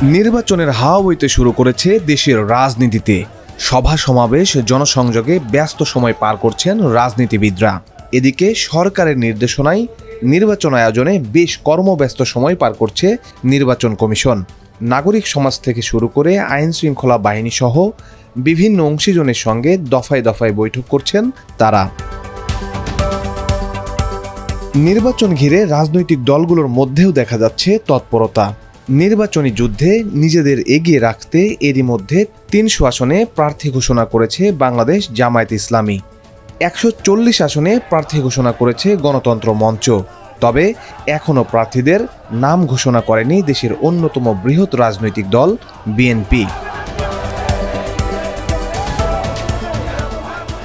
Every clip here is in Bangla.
নির্বাচনের হাওয়া বইতে শুরু করেছে দেশের রাজনীতিতে। সভা সমাবেশ জনসংযোগে ব্যস্ত সময় পার করছেন রাজনীতিবিদরা। এদিকে সরকারের নির্দেশনায় নির্বাচন আয়োজনে বেশ কর্মব্যস্ত সময় পার করছে নির্বাচন কমিশন। নাগরিক সমাজ থেকে শুরু করে আইন শৃঙ্খলা বাহিনী সহ বিভিন্ন অংশীজনের সঙ্গে দফায় দফায় বৈঠক করছেন তারা। নির্বাচন ঘিরে রাজনৈতিক দলগুলোর মধ্যেও দেখা যাচ্ছে তৎপরতা। নির্বাচনী যুদ্ধে নিজেদের এগিয়ে রাখতে এরই মধ্যে ৩০০ আসনে প্রার্থী ঘোষণা করেছে বাংলাদেশ জামায়াত ইসলামী। ১৪০ আসনে প্রার্থী ঘোষণা করেছে গণতন্ত্র মঞ্চ। তবে এখনও প্রার্থীদের নাম ঘোষণা করেনি দেশের অন্যতম বৃহৎ রাজনৈতিক দল বিএনপি।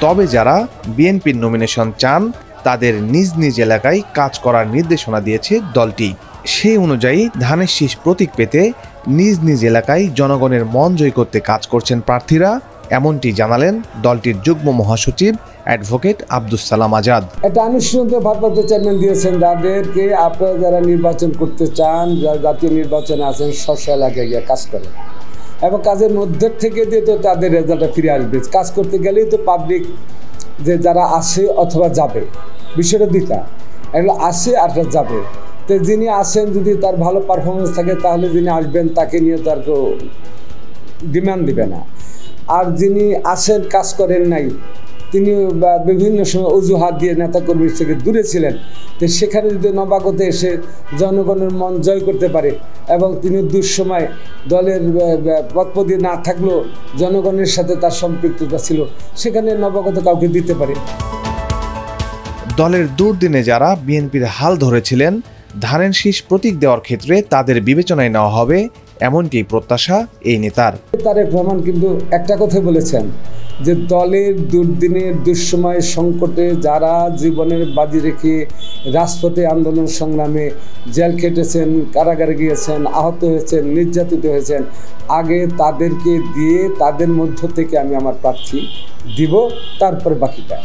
তবে যারা বিএনপির নমিনেশন চান তাদের নিজ নিজ এলাকায় কাজ করার নির্দেশনা দিয়েছে দলটি। সেই অনুযায়ী ধানের শীষ প্রতীক পেতে নিজ নিজ এলাকায় জনগণের মন জয় করতে কাজ করছেন প্রার্থীরা, এমনটি জানালেন দলটির যুগ্ম মহাসচিব অ্যাডভোকেট আব্দুস সালাম আজাদ। এটা আনুষ্ঠানিক ভারপ্রাপ্ত চেয়ারম্যান দিয়েছেন যাদেরকে আপনারা যারা নির্বাচন করতে চান, যারা জাতীয় নির্বাচনে আছেন, স্ব এলাকায় গিয়ে কাজ করেন এবং কাজের মধ্যে থেকে দিয়ে তো তাদের রেজাল্টটা ফিরে আসবে। কাজ করতে গেলেই তো পাবলিক যে যারা আসে অথবা যাবে, বিষয়টা দুইটা, এগুলো আসে আর যাবে। তো যিনি আসেন যদি তার ভালো পারফরমেন্স থাকে তাহলে যিনি আসবেন তাকে নিয়ে তার কেউ ডিমান্ড দিবে না। আর যিনি আসেন কাজ করেন নাই, তিনি বিভিন্ন সময় অজুহাত দিয়ে নেতাকর্মীর থেকে দূরে ছিলেন, তো সেখানে যদি নবাগতে এসে জনগণের মন জয় করতে পারে এবং তিনি দুঃসময় দলের পদপদে না থাকলেও জনগণের সাথে তার সম্পৃক্ততা ছিল, সেখানে নবাগত কাউকে দিতে পারে। দলের দুর্দিনে যারা বিএনপির হাল ধরেছিলেন ধানের শীষ প্রতীক দেওয়ার ক্ষেত্রে তাদের বিবেচনায় নেওয়া হবে, এমনটি প্রত্যাশা এই নেতার। তারেক রহমান কিন্তু একটা কথা বলেছেন যে দলের দুর্দিনের দুঃসময় সংকটে যারা জীবনের বাজি রেখে রাজপথে আন্দোলন সংগ্রামে জেল খেটেছেন, কারাগারে গিয়েছেন, আহত হয়েছেন, নির্যাতিত হয়েছেন, আগে তাদেরকে দিয়ে তাদের মধ্য থেকে আমি আমার প্রার্থী দিব, তারপর বাকিটা।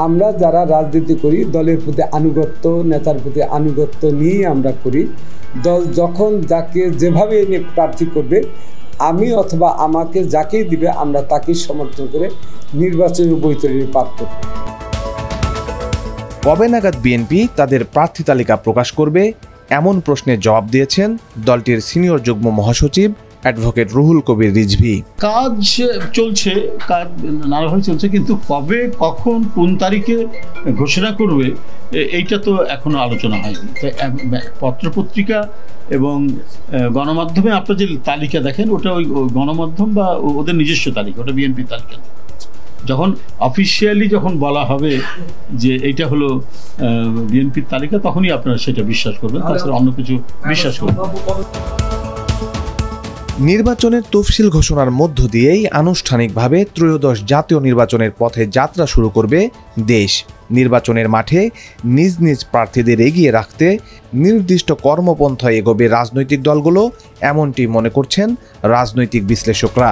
আমরা যারা রাজনীতি করি দলের প্রতি আনুগত্য, নেতার প্রতি আনুগত্য নিয়েই আমরা করি। দল যখন যাকে যেভাবে এনে প্রার্থী করবে, আমি অথবা আমাকে যাকেই দিবে আমরা তাকেই সমর্থন করে নির্বাচনের বৈতরণী পার করব। কবে নাগাদ বিএনপি তাদের প্রার্থী তালিকা প্রকাশ করবে, এমন প্রশ্নের জবাব দিয়েছেন দলটির সিনিয়র যুগ্ম মহাসচিব অ্যাডভোকেট রুহুল কবির রিজভী। কাজ চলছে, কাজ নানাভাবে চলছে, কিন্তু কবে কখন কোন তারিখে ঘোষণা করবে এইটা তো এখনো আলোচনা হয়নি। পত্রপত্রিকা এবং গণমাধ্যমে আপনার যে তালিকা দেখেন ওটা ওই গণমাধ্যম বা ওদের নিজস্ব তালিকা, ওটা বিএনপির তালিকা। যখন অফিসিয়ালি যখন বলা হবে যে এইটা হলো বিএনপির তালিকা, তখনই আপনারা সেটা বিশ্বাস করবেন, তাছাড়া অন্য কিছু বিশ্বাস করবেন। নির্বাচনের তফসিল ঘোষণার মধ্য দিয়েই আনুষ্ঠানিকভাবে ত্রয়োদশ জাতীয় নির্বাচনের পথে যাত্রা শুরু করবে দেশ। নির্বাচনের মাঠে নিজ নিজ প্রার্থীদের এগিয়ে রাখতে নির্দিষ্ট কর্মপন্থায় এগোবে রাজনৈতিক দলগুলো, এমনটি মনে করছেন রাজনৈতিক বিশ্লেষকরা।